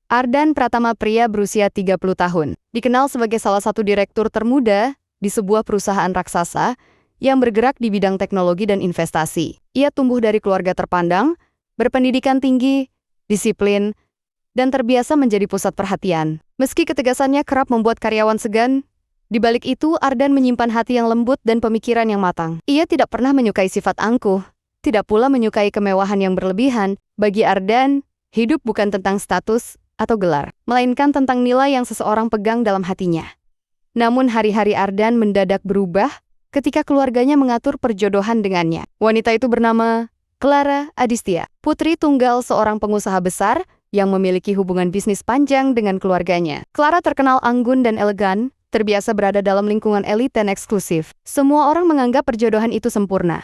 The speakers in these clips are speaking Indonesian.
Ardan Pratama, pria berusia 30 tahun, dikenal sebagai salah satu direktur termuda di sebuah perusahaan raksasa yang bergerak di bidang teknologi dan investasi. Ia tumbuh dari keluarga terpandang, berpendidikan tinggi, disiplin, dan terbiasa menjadi pusat perhatian. Meski ketegasannya kerap membuat karyawan segan, di balik itu Ardan menyimpan hati yang lembut dan pemikiran yang matang. Ia tidak pernah menyukai sifat angkuh, tidak pula menyukai kemewahan yang berlebihan. Bagi Ardan, hidup bukan tentang status atau gelar, melainkan tentang nilai yang seseorang pegang dalam hatinya. Namun hari-hari Ardan mendadak berubah ketika keluarganya mengatur perjodohan dengannya. Wanita itu bernama Clara Adistia, putri tunggal seorang pengusaha besar yang memiliki hubungan bisnis panjang dengan keluarganya. Clara terkenal anggun dan elegan, terbiasa berada dalam lingkungan elit dan eksklusif. Semua orang menganggap perjodohan itu sempurna.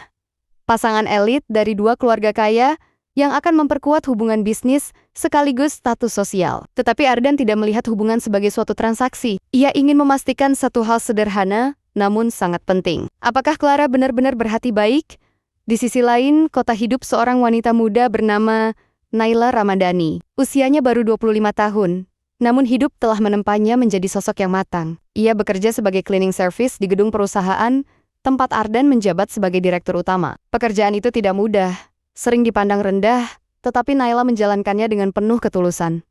Pasangan elit dari dua keluarga kaya yang akan memperkuat hubungan bisnis sekaligus status sosial. Tetapi Ardan tidak melihat hubungan sebagai suatu transaksi. Ia ingin memastikan satu hal sederhana, namun sangat penting. Apakah Clara benar-benar berhati baik? Di sisi lain, kota hidup seorang wanita muda bernama Naila Ramadhani. Usianya baru 25 tahun, namun hidup telah menempanya menjadi sosok yang matang. Ia bekerja sebagai cleaning service di gedung perusahaan, tempat Ardan menjabat sebagai direktur utama. Pekerjaan itu tidak mudah, sering dipandang rendah, tetapi Naila menjalankannya dengan penuh ketulusan.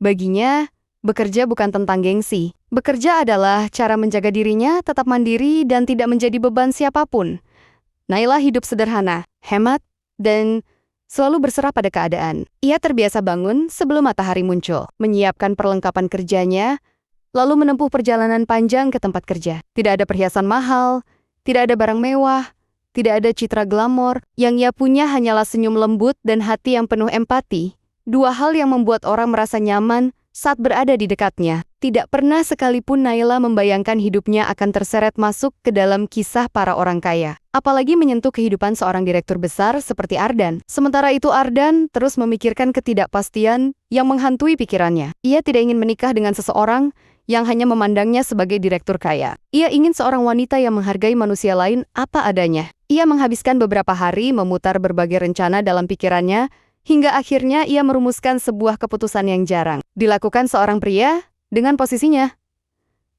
Baginya, bekerja bukan tentang gengsi. Bekerja adalah cara menjaga dirinya tetap mandiri dan tidak menjadi beban siapapun. Naila hidup sederhana, hemat, dan selalu berserah pada keadaan. Ia terbiasa bangun sebelum matahari muncul, menyiapkan perlengkapan kerjanya, lalu menempuh perjalanan panjang ke tempat kerja. Tidak ada perhiasan mahal, tidak ada barang mewah, tidak ada citra glamor. Yang ia punya hanyalah senyum lembut dan hati yang penuh empati. Dua hal yang membuat orang merasa nyaman saat berada di dekatnya. Tidak pernah sekalipun Naila membayangkan hidupnya akan terseret masuk ke dalam kisah para orang kaya, apalagi menyentuh kehidupan seorang direktur besar seperti Ardan. Sementara itu Ardan terus memikirkan ketidakpastian yang menghantui pikirannya. Ia tidak ingin menikah dengan seseorang yang hanya memandangnya sebagai direktur kaya. Ia ingin seorang wanita yang menghargai manusia lain apa adanya. Ia menghabiskan beberapa hari memutar berbagai rencana dalam pikirannya, hingga akhirnya ia merumuskan sebuah keputusan yang jarang dilakukan seorang pria dengan posisinya.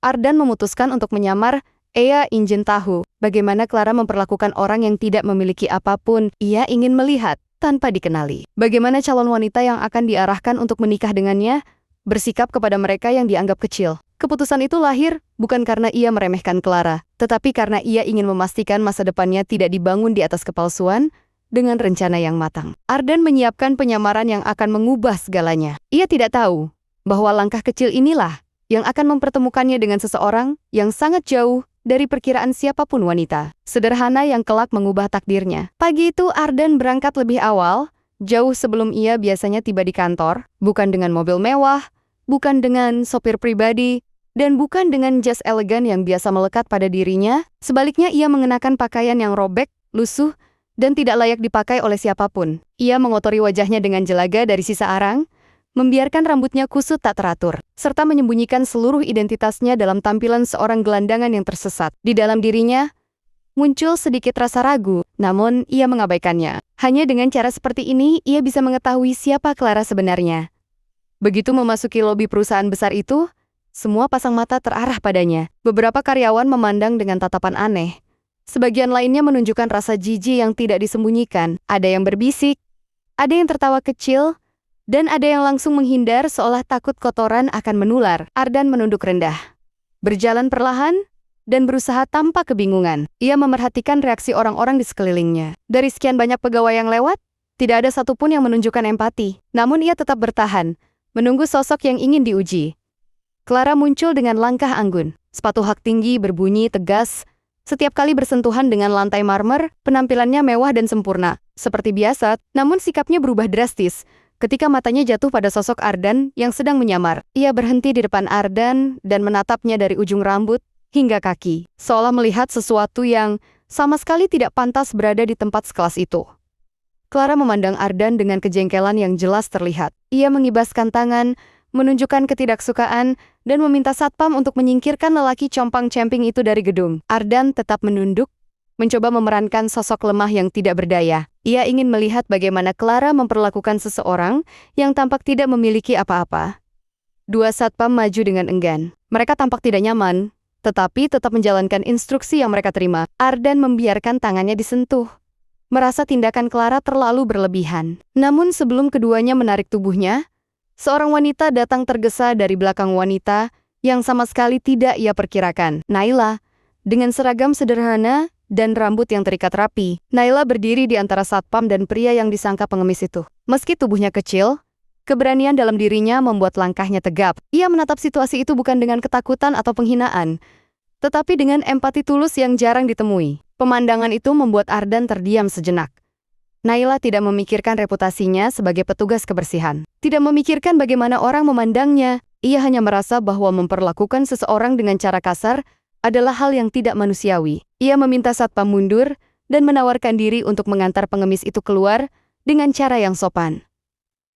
Ardan memutuskan untuk menyamar Ea ingin tahu bagaimana Clara memperlakukan orang yang tidak memiliki apapun. Ia ingin melihat tanpa dikenali bagaimana calon wanita yang akan diarahkan untuk menikah dengannya bersikap kepada mereka yang dianggap kecil. Keputusan itu lahir bukan karena ia meremehkan Clara, tetapi karena ia ingin memastikan masa depannya tidak dibangun di atas kepalsuan. Dengan rencana yang matang, Ardan menyiapkan penyamaran yang akan mengubah segalanya. Ia tidak tahu bahwa langkah kecil inilah yang akan mempertemukannya dengan seseorang yang sangat jauh dari perkiraan siapapun wanita. Sederhana yang kelak mengubah takdirnya. Pagi itu Ardan berangkat lebih awal, jauh sebelum ia biasanya tiba di kantor, bukan dengan mobil mewah, bukan dengan sopir pribadi, dan bukan dengan jas elegan yang biasa melekat pada dirinya. Sebaliknya ia mengenakan pakaian yang robek, lusuh, dan tidak layak dipakai oleh siapapun. Ia mengotori wajahnya dengan jelaga dari sisa arang, membiarkan rambutnya kusut tak teratur, serta menyembunyikan seluruh identitasnya dalam tampilan seorang gelandangan yang tersesat. Di dalam dirinya, muncul sedikit rasa ragu, namun ia mengabaikannya. Hanya dengan cara seperti ini, ia bisa mengetahui siapa Clara sebenarnya. Begitu memasuki lobi perusahaan besar itu, semua pasang mata terarah padanya. Beberapa karyawan memandang dengan tatapan aneh. Sebagian lainnya menunjukkan rasa jijik yang tidak disembunyikan. Ada yang berbisik, ada yang tertawa kecil, dan ada yang langsung menghindar seolah takut kotoran akan menular. Ardan menunduk rendah, berjalan perlahan, dan berusaha tanpa kebingungan. Ia memerhatikan reaksi orang-orang di sekelilingnya. Dari sekian banyak pegawai yang lewat, tidak ada satupun yang menunjukkan empati. Namun ia tetap bertahan, menunggu sosok yang ingin diuji. Clara muncul dengan langkah anggun. Sepatu hak tinggi berbunyi tegas. Setiap kali bersentuhan dengan lantai marmer, penampilannya mewah dan sempurna. Seperti biasa, namun sikapnya berubah drastis ketika matanya jatuh pada sosok Ardan yang sedang menyamar. Ia berhenti di depan Ardan dan menatapnya dari ujung rambut hingga kaki, seolah melihat sesuatu yang sama sekali tidak pantas berada di tempat sekelas itu. Clara memandang Ardan dengan kejengkelan yang jelas terlihat. Ia mengibaskan tangan, menunjukkan ketidaksukaan, dan meminta satpam untuk menyingkirkan lelaki compang-camping itu dari gedung. Ardan tetap menunduk, mencoba memerankan sosok lemah yang tidak berdaya. Ia ingin melihat bagaimana Clara memperlakukan seseorang yang tampak tidak memiliki apa-apa. Dua satpam maju dengan enggan. Mereka tampak tidak nyaman, tetapi tetap menjalankan instruksi yang mereka terima. Ardan membiarkan tangannya disentuh, merasa tindakan Clara terlalu berlebihan. Namun sebelum keduanya menarik tubuhnya, seorang wanita datang tergesa dari belakang wanita yang sama sekali tidak ia perkirakan. Naila, dengan seragam sederhana dan rambut yang terikat rapi. Naila berdiri di antara satpam dan pria yang disangka pengemis itu. Meski tubuhnya kecil, keberanian dalam dirinya membuat langkahnya tegap. Ia menatap situasi itu bukan dengan ketakutan atau penghinaan, tetapi dengan empati tulus yang jarang ditemui. Pemandangan itu membuat Ardan terdiam sejenak. Naila tidak memikirkan reputasinya sebagai petugas kebersihan. Tidak memikirkan bagaimana orang memandangnya. Ia hanya merasa bahwa memperlakukan seseorang dengan cara kasar adalah hal yang tidak manusiawi. Ia meminta satpam mundur dan menawarkan diri untuk mengantar pengemis itu keluar dengan cara yang sopan.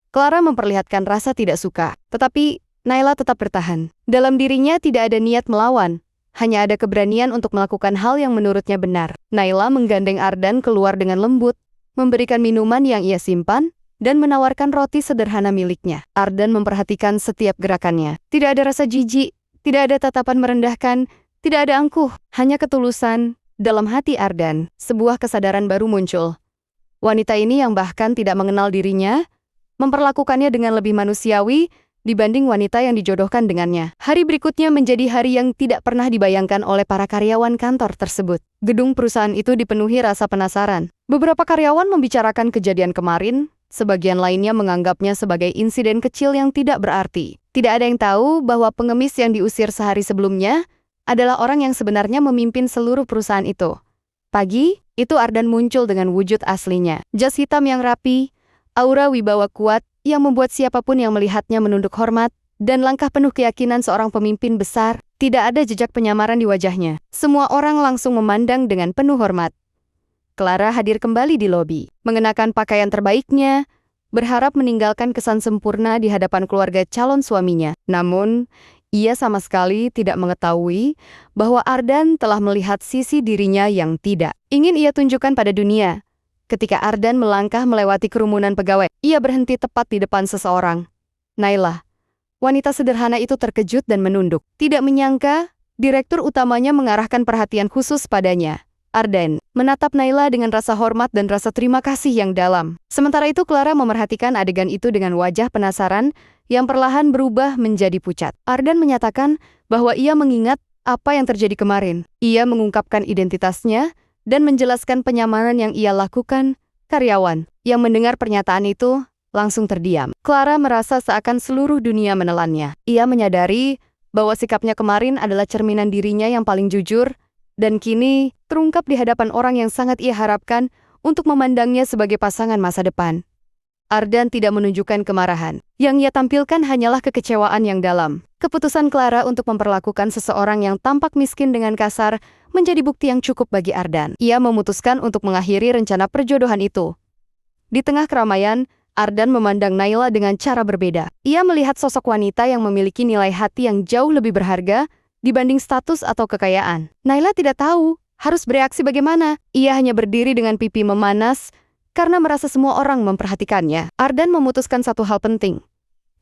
Clara memperlihatkan rasa tidak suka, tetapi Naila tetap bertahan. Dalam dirinya tidak ada niat melawan, hanya ada keberanian untuk melakukan hal yang menurutnya benar. Naila menggandeng Ardan keluar dengan lembut, memberikan minuman yang ia simpan, dan menawarkan roti sederhana miliknya. Ardan memperhatikan setiap gerakannya. Tidak ada rasa jijik, tidak ada tatapan merendahkan, tidak ada angkuh, hanya ketulusan. Dalam hati Ardan, sebuah kesadaran baru muncul. Wanita ini yang bahkan tidak mengenal dirinya, memperlakukannya dengan lebih manusiawi dibanding wanita yang dijodohkan dengannya. Hari berikutnya menjadi hari yang tidak pernah dibayangkan oleh para karyawan kantor tersebut. Gedung perusahaan itu dipenuhi rasa penasaran. Beberapa karyawan membicarakan kejadian kemarin, sebagian lainnya menganggapnya sebagai insiden kecil yang tidak berarti. Tidak ada yang tahu bahwa pengemis yang diusir sehari sebelumnya adalah orang yang sebenarnya memimpin seluruh perusahaan itu. Pagi, itu Ardan muncul dengan wujud aslinya. Jas hitam yang rapi, aura wibawa kuat yang membuat siapapun yang melihatnya menunduk hormat, dan langkah penuh keyakinan seorang pemimpin besar. Tidak ada jejak penyamaran di wajahnya. Semua orang langsung memandang dengan penuh hormat. Clara hadir kembali di lobi, mengenakan pakaian terbaiknya, berharap meninggalkan kesan sempurna di hadapan keluarga calon suaminya. Namun, ia sama sekali tidak mengetahui bahwa Ardan telah melihat sisi dirinya yang tidak ingin ia tunjukkan pada dunia. Ketika Ardan melangkah melewati kerumunan pegawai, ia berhenti tepat di depan seseorang. Naila, wanita sederhana itu terkejut dan menunduk. Tidak menyangka, direktur utamanya mengarahkan perhatian khusus padanya. Ardan menatap Naila dengan rasa hormat dan rasa terima kasih yang dalam. Sementara itu Clara memerhatikan adegan itu dengan wajah penasaran yang perlahan berubah menjadi pucat. Ardan menyatakan bahwa ia mengingat apa yang terjadi kemarin. Ia mengungkapkan identitasnya dan menjelaskan penyamaran yang ia lakukan. Karyawan yang mendengar pernyataan itu langsung terdiam. Clara merasa seakan seluruh dunia menelannya. Ia menyadari bahwa sikapnya kemarin adalah cerminan dirinya yang paling jujur, dan kini terungkap di hadapan orang yang sangat ia harapkan untuk memandangnya sebagai pasangan masa depan. Ardan tidak menunjukkan kemarahan. Yang ia tampilkan hanyalah kekecewaan yang dalam. Keputusan Clara untuk memperlakukan seseorang yang tampak miskin dengan kasar menjadi bukti yang cukup bagi Ardan. Ia memutuskan untuk mengakhiri rencana perjodohan itu. Di tengah keramaian, Ardan memandang Naila dengan cara berbeda. Ia melihat sosok wanita yang memiliki nilai hati yang jauh lebih berharga dibanding status atau kekayaan. Naila tidak tahu harus bereaksi bagaimana. Ia hanya berdiri dengan pipi memanas karena merasa semua orang memperhatikannya. Ardan memutuskan satu hal penting.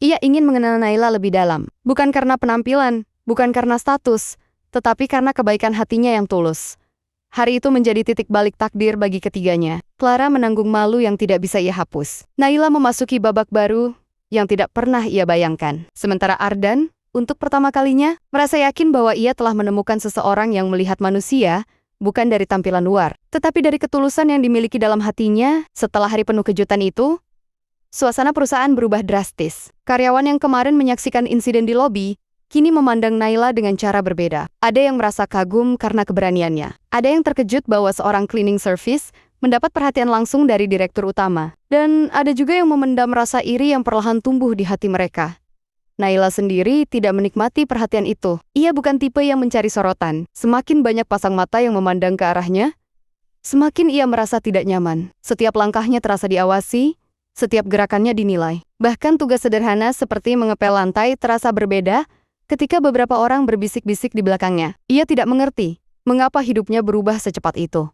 Ia ingin mengenal Naila lebih dalam. Bukan karena penampilan, bukan karena status, tetapi karena kebaikan hatinya yang tulus. Hari itu menjadi titik balik takdir bagi ketiganya. Clara menanggung malu yang tidak bisa ia hapus. Naila memasuki babak baru yang tidak pernah ia bayangkan. Sementara Ardan, untuk pertama kalinya, merasa yakin bahwa ia telah menemukan seseorang yang melihat manusia, bukan dari tampilan luar, tetapi dari ketulusan yang dimiliki dalam hatinya. Setelah hari penuh kejutan itu, suasana perusahaan berubah drastis. Karyawan yang kemarin menyaksikan insiden di lobi, kini memandang Naila dengan cara berbeda. Ada yang merasa kagum karena keberaniannya. Ada yang terkejut bahwa seorang cleaning service mendapat perhatian langsung dari direktur utama. Dan ada juga yang memendam rasa iri yang perlahan tumbuh di hati mereka. Naila sendiri tidak menikmati perhatian itu. Ia bukan tipe yang mencari sorotan. Semakin banyak pasang mata yang memandang ke arahnya, semakin ia merasa tidak nyaman. Setiap langkahnya terasa diawasi, setiap gerakannya dinilai. Bahkan tugas sederhana seperti mengepel lantai terasa berbeda ketika beberapa orang berbisik-bisik di belakangnya. Ia tidak mengerti mengapa hidupnya berubah secepat itu.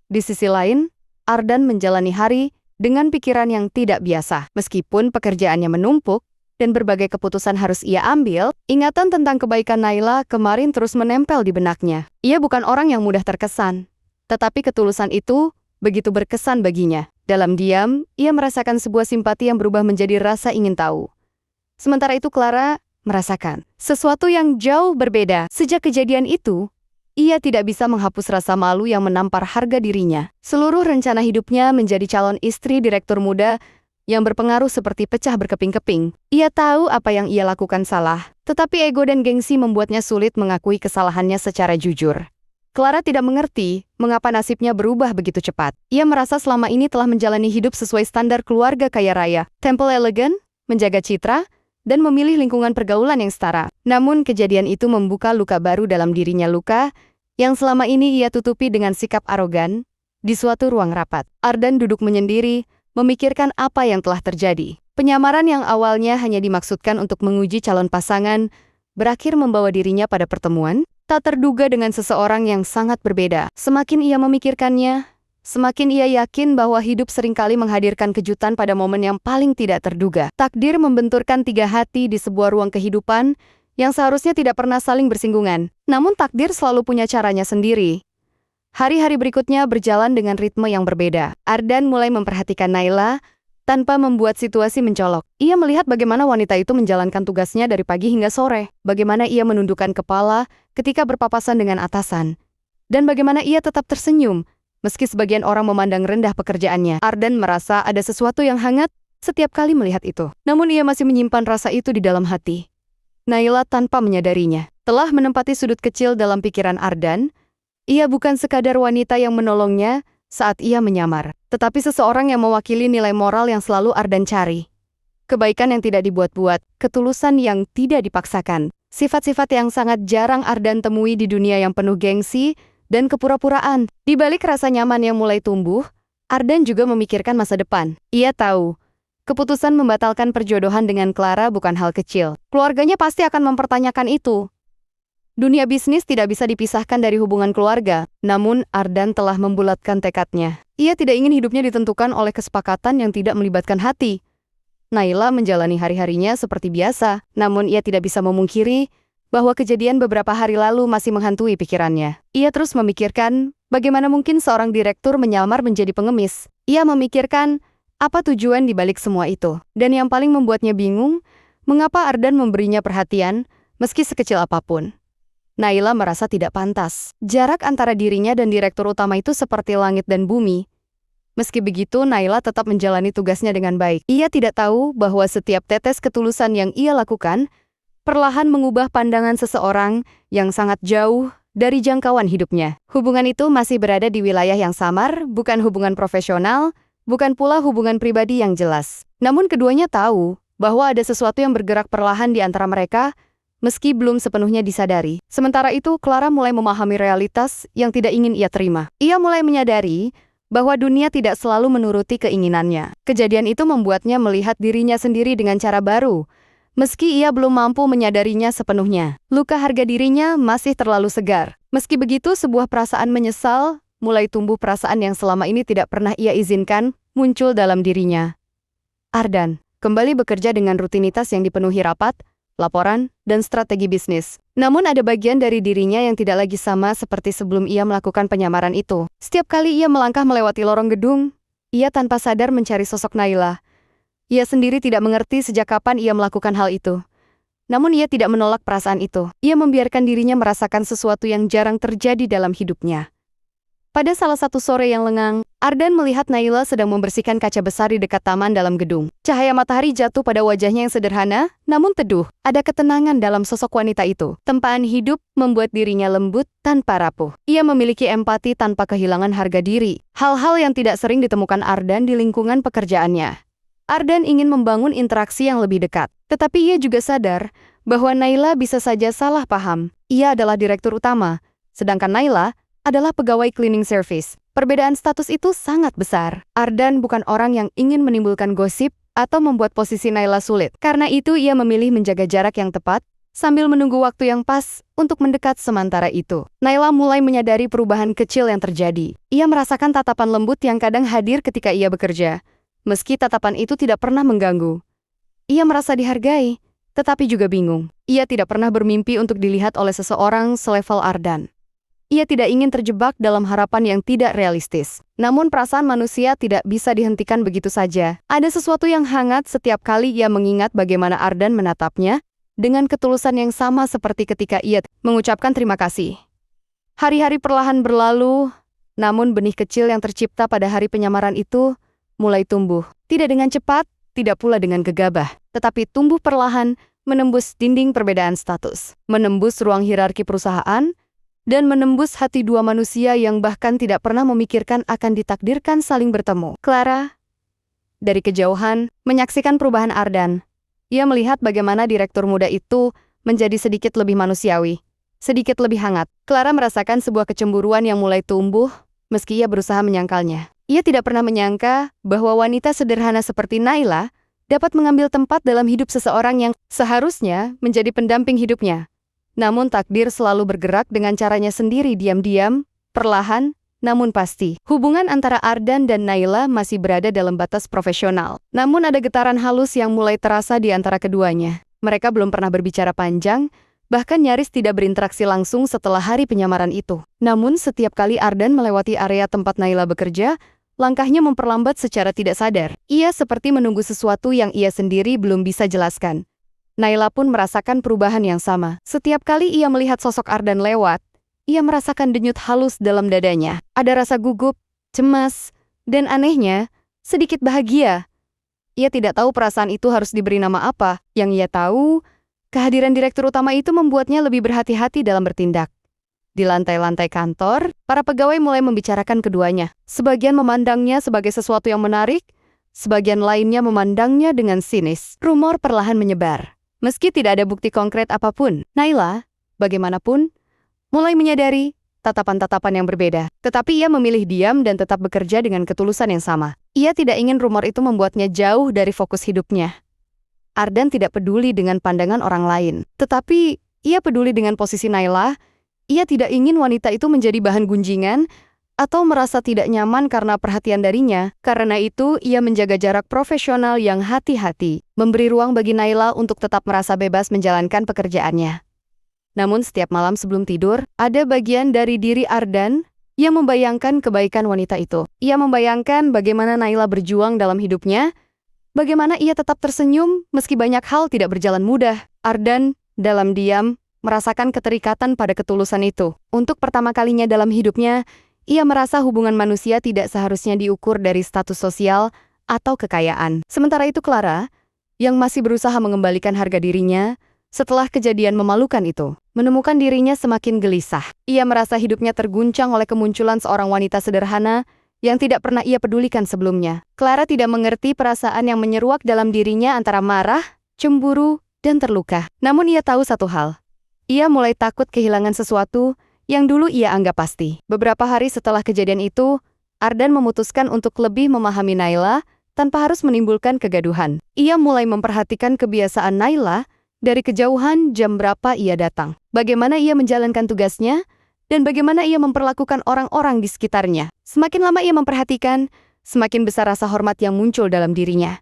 Di sisi lain, Ardan menjalani hari dengan pikiran yang tidak biasa. Meskipun pekerjaannya menumpuk, dan berbagai keputusan harus ia ambil, ingatan tentang kebaikan Naila kemarin terus menempel di benaknya. Ia bukan orang yang mudah terkesan, tetapi ketulusan itu begitu berkesan baginya. Dalam diam, ia merasakan sebuah simpati yang berubah menjadi rasa ingin tahu. Sementara itu Clara merasakan sesuatu yang jauh berbeda. Sejak kejadian itu, ia tidak bisa menghapus rasa malu yang menampar harga dirinya. Seluruh rencana hidupnya menjadi calon istri direktur muda yang berpengaruh seperti pecah berkeping-keping. Ia tahu apa yang ia lakukan salah, tetapi ego dan gengsi membuatnya sulit mengakui kesalahannya secara jujur. Clara tidak mengerti mengapa nasibnya berubah begitu cepat. Ia merasa selama ini telah menjalani hidup sesuai standar keluarga kaya raya, tampil elegan, menjaga citra, dan memilih lingkungan pergaulan yang setara. Namun kejadian itu membuka luka baru dalam dirinya, luka yang selama ini ia tutupi dengan sikap arogan. Di suatu ruang rapat, Ardan duduk menyendiri, memikirkan apa yang telah terjadi. Penyamaran yang awalnya hanya dimaksudkan untuk menguji calon pasangan, berakhir membawa dirinya pada pertemuan tak terduga dengan seseorang yang sangat berbeda. Semakin ia memikirkannya, semakin ia yakin bahwa hidup seringkali menghadirkan kejutan pada momen yang paling tidak terduga. Takdir membenturkan tiga hati di sebuah ruang kehidupan yang seharusnya tidak pernah saling bersinggungan. Namun takdir selalu punya caranya sendiri. Hari-hari berikutnya berjalan dengan ritme yang berbeda. Ardan mulai memperhatikan Naila tanpa membuat situasi mencolok. Ia melihat bagaimana wanita itu menjalankan tugasnya dari pagi hingga sore, bagaimana ia menundukkan kepala ketika berpapasan dengan atasan, dan bagaimana ia tetap tersenyum, meski sebagian orang memandang rendah pekerjaannya. Ardan merasa ada sesuatu yang hangat setiap kali melihat itu. Namun ia masih menyimpan rasa itu di dalam hati. Naila tanpa menyadarinya telah menempati sudut kecil dalam pikiran Ardan. Ia bukan sekadar wanita yang menolongnya saat ia menyamar, tetapi seseorang yang mewakili nilai moral yang selalu Ardan cari. Kebaikan yang tidak dibuat-buat, ketulusan yang tidak dipaksakan, sifat-sifat yang sangat jarang Ardan temui di dunia yang penuh gengsi dan kepura-puraan. Di balik rasa nyaman yang mulai tumbuh, Ardan juga memikirkan masa depan. Ia tahu, keputusan membatalkan perjodohan dengan Clara bukan hal kecil. Keluarganya pasti akan mempertanyakan itu. Dunia bisnis tidak bisa dipisahkan dari hubungan keluarga, namun Ardan telah membulatkan tekadnya. Ia tidak ingin hidupnya ditentukan oleh kesepakatan yang tidak melibatkan hati. Naila menjalani hari-harinya seperti biasa, namun ia tidak bisa memungkiri bahwa kejadian beberapa hari lalu masih menghantui pikirannya. Ia terus memikirkan bagaimana mungkin seorang direktur menyamar menjadi pengemis. Ia memikirkan apa tujuan di balik semua itu. Dan yang paling membuatnya bingung, mengapa Ardan memberinya perhatian meski sekecil apapun. Naila merasa tidak pantas. Jarak antara dirinya dan direktur utama itu seperti langit dan bumi. Meski begitu, Naila tetap menjalani tugasnya dengan baik. Ia tidak tahu bahwa setiap tetes ketulusan yang ia lakukan perlahan mengubah pandangan seseorang yang sangat jauh dari jangkauan hidupnya. Hubungan itu masih berada di wilayah yang samar, bukan hubungan profesional, bukan pula hubungan pribadi yang jelas. Namun keduanya tahu bahwa ada sesuatu yang bergerak perlahan di antara mereka, meski belum sepenuhnya disadari. Sementara itu, Clara mulai memahami realitas yang tidak ingin ia terima. Ia mulai menyadari bahwa dunia tidak selalu menuruti keinginannya. Kejadian itu membuatnya melihat dirinya sendiri dengan cara baru, meski ia belum mampu menyadarinya sepenuhnya. Luka harga dirinya masih terlalu segar. Meski begitu, sebuah perasaan menyesal mulai tumbuh, perasaan yang selama ini tidak pernah ia izinkan muncul dalam dirinya. Ardan kembali bekerja dengan rutinitas yang dipenuhi rapat, laporan, dan strategi bisnis. Namun ada bagian dari dirinya yang tidak lagi sama seperti sebelum ia melakukan penyamaran itu. Setiap kali ia melangkah melewati lorong gedung, ia tanpa sadar mencari sosok Naila. Ia sendiri tidak mengerti sejak kapan ia melakukan hal itu. Namun ia tidak menolak perasaan itu. Ia membiarkan dirinya merasakan sesuatu yang jarang terjadi dalam hidupnya. Pada salah satu sore yang lengang, Ardan melihat Naila sedang membersihkan kaca besar di dekat taman dalam gedung. Cahaya matahari jatuh pada wajahnya yang sederhana, namun teduh. Ada ketenangan dalam sosok wanita itu. Tempaan hidup membuat dirinya lembut tanpa rapuh. Ia memiliki empati tanpa kehilangan harga diri. Hal-hal yang tidak sering ditemukan Ardan di lingkungan pekerjaannya. Ardan ingin membangun interaksi yang lebih dekat. Tetapi ia juga sadar bahwa Naila bisa saja salah paham. Ia adalah direktur utama, sedangkan Naila adalah pegawai cleaning service. Perbedaan status itu sangat besar. Ardan bukan orang yang ingin menimbulkan gosip atau membuat posisi Naila sulit. Karena itu ia memilih menjaga jarak yang tepat sambil menunggu waktu yang pas untuk mendekat. Sementara itu, Naila mulai menyadari perubahan kecil yang terjadi. Ia merasakan tatapan lembut yang kadang hadir ketika ia bekerja, meski tatapan itu tidak pernah mengganggu. Ia merasa dihargai, tetapi juga bingung. Ia tidak pernah bermimpi untuk dilihat oleh seseorang selevel Ardan. Ia tidak ingin terjebak dalam harapan yang tidak realistis. Namun perasaan manusia tidak bisa dihentikan begitu saja. Ada sesuatu yang hangat setiap kali ia mengingat bagaimana Ardan menatapnya, dengan ketulusan yang sama seperti ketika ia mengucapkan terima kasih. Hari-hari perlahan berlalu, namun benih kecil yang tercipta pada hari penyamaran itu mulai tumbuh. Tidak dengan cepat, tidak pula dengan gegabah, tetapi tumbuh perlahan, menembus dinding perbedaan status, menembus ruang hierarki perusahaan, dan menembus hati dua manusia yang bahkan tidak pernah memikirkan akan ditakdirkan saling bertemu. Clara, dari kejauhan, menyaksikan perubahan Ardan. Ia melihat bagaimana direktur muda itu menjadi sedikit lebih manusiawi, sedikit lebih hangat. Clara merasakan sebuah kecemburuan yang mulai tumbuh, meski ia berusaha menyangkalnya. Ia tidak pernah menyangka bahwa wanita sederhana seperti Naila dapat mengambil tempat dalam hidup seseorang yang seharusnya menjadi pendamping hidupnya. Namun takdir selalu bergerak dengan caranya sendiri, diam-diam, perlahan, namun pasti. Hubungan antara Ardan dan Naila masih berada dalam batas profesional. Namun ada getaran halus yang mulai terasa di antara keduanya. Mereka belum pernah berbicara panjang, bahkan nyaris tidak berinteraksi langsung setelah hari penyamaran itu. Namun setiap kali Ardan melewati area tempat Naila bekerja, langkahnya memperlambat secara tidak sadar. Ia seperti menunggu sesuatu yang ia sendiri belum bisa jelaskan. Naila pun merasakan perubahan yang sama. Setiap kali ia melihat sosok Ardan lewat, ia merasakan denyut halus dalam dadanya. Ada rasa gugup, cemas, dan anehnya, sedikit bahagia. Ia tidak tahu perasaan itu harus diberi nama apa. Yang ia tahu, kehadiran direktur utama itu membuatnya lebih berhati-hati dalam bertindak. Di lantai-lantai kantor, para pegawai mulai membicarakan keduanya. Sebagian memandangnya sebagai sesuatu yang menarik, sebagian lainnya memandangnya dengan sinis. Rumor perlahan menyebar. Meski tidak ada bukti konkret apapun, Naila, bagaimanapun, mulai menyadari tatapan-tatapan yang berbeda. Tetapi ia memilih diam dan tetap bekerja dengan ketulusan yang sama. Ia tidak ingin rumor itu membuatnya jauh dari fokus hidupnya. Ardan tidak peduli dengan pandangan orang lain. Tetapi, ia peduli dengan posisi Naila. Ia tidak ingin wanita itu menjadi bahan gunjingan atau merasa tidak nyaman karena perhatian darinya. Karena itu, ia menjaga jarak profesional yang hati-hati, memberi ruang bagi Naila untuk tetap merasa bebas menjalankan pekerjaannya. Namun setiap malam sebelum tidur, ada bagian dari diri Ardan yang membayangkan kebaikan wanita itu. Ia membayangkan bagaimana Naila berjuang dalam hidupnya, bagaimana ia tetap tersenyum meski banyak hal tidak berjalan mudah. Ardan, dalam diam, merasakan keterikatan pada ketulusan itu. Untuk pertama kalinya dalam hidupnya, ia merasa hubungan manusia tidak seharusnya diukur dari status sosial atau kekayaan. Sementara itu Clara, yang masih berusaha mengembalikan harga dirinya setelah kejadian memalukan itu, menemukan dirinya semakin gelisah. Ia merasa hidupnya terguncang oleh kemunculan seorang wanita sederhana yang tidak pernah ia pedulikan sebelumnya. Clara tidak mengerti perasaan yang menyeruak dalam dirinya antara marah, cemburu, dan terluka. Namun ia tahu satu hal. Ia mulai takut kehilangan sesuatu yang dulu ia anggap pasti. Beberapa hari setelah kejadian itu, Ardan memutuskan untuk lebih memahami Naila tanpa harus menimbulkan kegaduhan. Ia mulai memperhatikan kebiasaan Naila dari kejauhan, jam berapa ia datang, bagaimana ia menjalankan tugasnya, dan bagaimana ia memperlakukan orang-orang di sekitarnya. Semakin lama ia memperhatikan, semakin besar rasa hormat yang muncul dalam dirinya.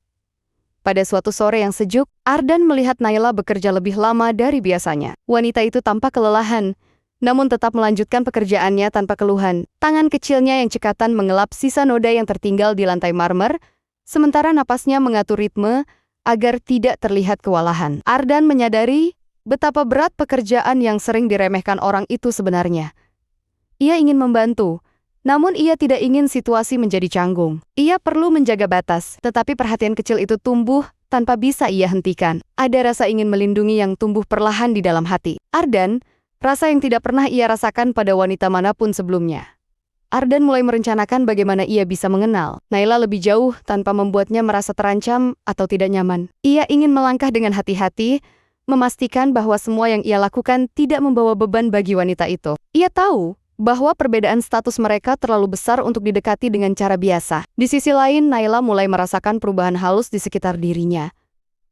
Pada suatu sore yang sejuk, Ardan melihat Naila bekerja lebih lama dari biasanya. Wanita itu tampak kelelahan, namun tetap melanjutkan pekerjaannya tanpa keluhan. Tangan kecilnya yang cekatan mengelap sisa noda yang tertinggal di lantai marmer, sementara napasnya mengatur ritme agar tidak terlihat kewalahan. Ardan menyadari betapa berat pekerjaan yang sering diremehkan orang itu sebenarnya. Ia ingin membantu, namun ia tidak ingin situasi menjadi canggung. Ia perlu menjaga batas, tetapi perhatian kecil itu tumbuh tanpa bisa ia hentikan. Ada rasa ingin melindungi yang tumbuh perlahan di dalam hati. Ardan, rasa yang tidak pernah ia rasakan pada wanita manapun sebelumnya. Ardan mulai merencanakan bagaimana ia bisa mengenal Naila lebih jauh tanpa membuatnya merasa terancam atau tidak nyaman. Ia ingin melangkah dengan hati-hati, memastikan bahwa semua yang ia lakukan tidak membawa beban bagi wanita itu. Ia tahu bahwa perbedaan status mereka terlalu besar untuk didekati dengan cara biasa. Di sisi lain, Naila mulai merasakan perubahan halus di sekitar dirinya.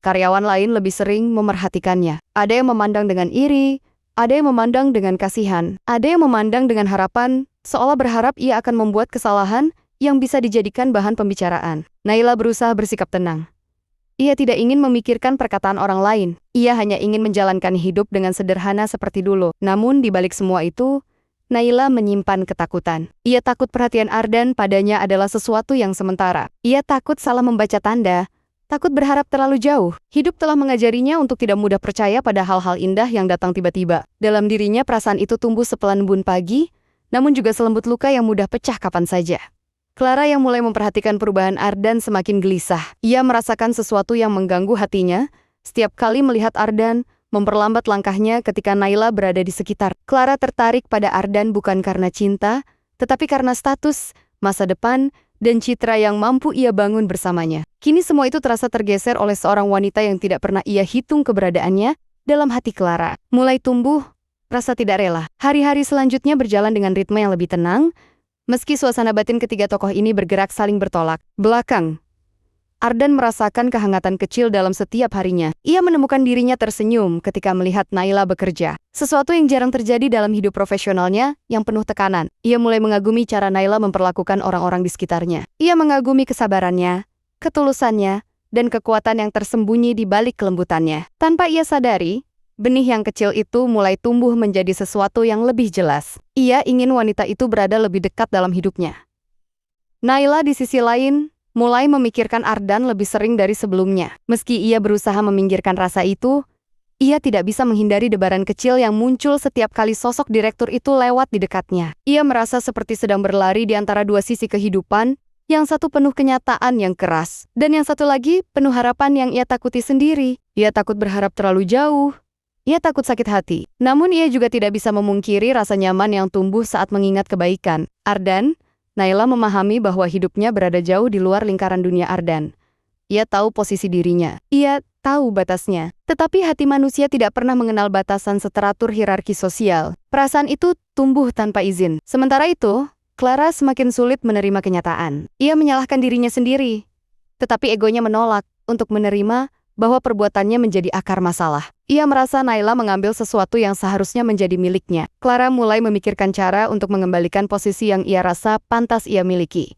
Karyawan lain lebih sering memerhatikannya. Ada yang memandang dengan iri, ada yang memandang dengan kasihan, ada yang memandang dengan harapan, seolah berharap ia akan membuat kesalahan yang bisa dijadikan bahan pembicaraan. Naila berusaha bersikap tenang. Ia tidak ingin memikirkan perkataan orang lain. Ia hanya ingin menjalankan hidup dengan sederhana seperti dulu. Namun di balik semua itu, Naila menyimpan ketakutan. Ia takut perhatian Ardan padanya adalah sesuatu yang sementara. Ia takut salah membaca tanda, takut berharap terlalu jauh. Hidup telah mengajarinya untuk tidak mudah percaya pada hal-hal indah yang datang tiba-tiba. Dalam dirinya perasaan itu tumbuh sepelan embun pagi, namun juga selembut luka yang mudah pecah kapan saja. Clara yang mulai memperhatikan perubahan Ardan semakin gelisah. Ia merasakan sesuatu yang mengganggu hatinya setiap kali melihat Ardan memperlambat langkahnya ketika Naila berada di sekitar. Clara tertarik pada Ardan bukan karena cinta, tetapi karena status, masa depan, dan citra yang mampu ia bangun bersamanya. Kini semua itu terasa tergeser oleh seorang wanita yang tidak pernah ia hitung keberadaannya dalam hati Clara. Mulai tumbuh rasa tidak rela. Hari-hari selanjutnya berjalan dengan ritme yang lebih tenang, meski suasana batin ketiga tokoh ini bergerak saling bertolak belakang. Ardan merasakan kehangatan kecil dalam setiap harinya. Ia menemukan dirinya tersenyum ketika melihat Naila bekerja. Sesuatu yang jarang terjadi dalam hidup profesionalnya yang penuh tekanan. Ia mulai mengagumi cara Naila memperlakukan orang-orang di sekitarnya. Ia mengagumi kesabarannya, ketulusannya, dan kekuatan yang tersembunyi di balik kelembutannya. Tanpa ia sadari, benih yang kecil itu mulai tumbuh menjadi sesuatu yang lebih jelas. Ia ingin wanita itu berada lebih dekat dalam hidupnya. Naila di sisi lain mulai memikirkan Ardan lebih sering dari sebelumnya. Meski ia berusaha meminggirkan rasa itu, ia tidak bisa menghindari debaran kecil yang muncul setiap kali sosok direktur itu lewat di dekatnya. Ia merasa seperti sedang berlari di antara dua sisi kehidupan, yang satu penuh kenyataan yang keras, dan yang satu lagi penuh harapan yang ia takuti sendiri. Ia takut berharap terlalu jauh. Ia takut sakit hati. Namun ia juga tidak bisa memungkiri rasa nyaman yang tumbuh saat mengingat kebaikan Ardan. Naila memahami bahwa hidupnya berada jauh di luar lingkaran dunia Ardan. Ia tahu posisi dirinya. Ia tahu batasnya. Tetapi hati manusia tidak pernah mengenal batasan seteratur hierarki sosial. Perasaan itu tumbuh tanpa izin. Sementara itu, Clara semakin sulit menerima kenyataan. Ia menyalahkan dirinya sendiri. Tetapi egonya menolak untuk menerima bahwa perbuatannya menjadi akar masalah. Ia merasa Naila mengambil sesuatu yang seharusnya menjadi miliknya. Clara mulai memikirkan cara untuk mengembalikan posisi yang ia rasa pantas ia miliki.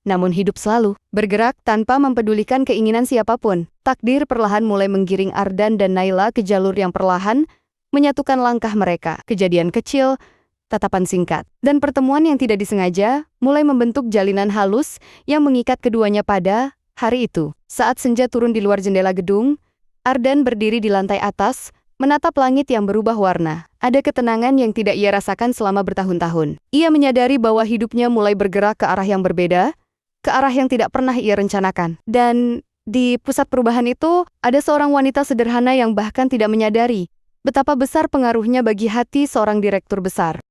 Namun hidup selalu bergerak tanpa mempedulikan keinginan siapapun. Takdir perlahan mulai menggiring Ardan dan Naila ke jalur yang perlahan menyatukan langkah mereka. Kejadian kecil, tatapan singkat, dan pertemuan yang tidak disengaja mulai membentuk jalinan halus yang mengikat keduanya pada hari itu. Saat senja turun di luar jendela gedung, Ardan berdiri di lantai atas, menatap langit yang berubah warna. Ada ketenangan yang tidak ia rasakan selama bertahun-tahun. Ia menyadari bahwa hidupnya mulai bergerak ke arah yang berbeda, ke arah yang tidak pernah ia rencanakan. Dan di pusat perubahan itu, ada seorang wanita sederhana yang bahkan tidak menyadari betapa besar pengaruhnya bagi hati seorang direktur besar.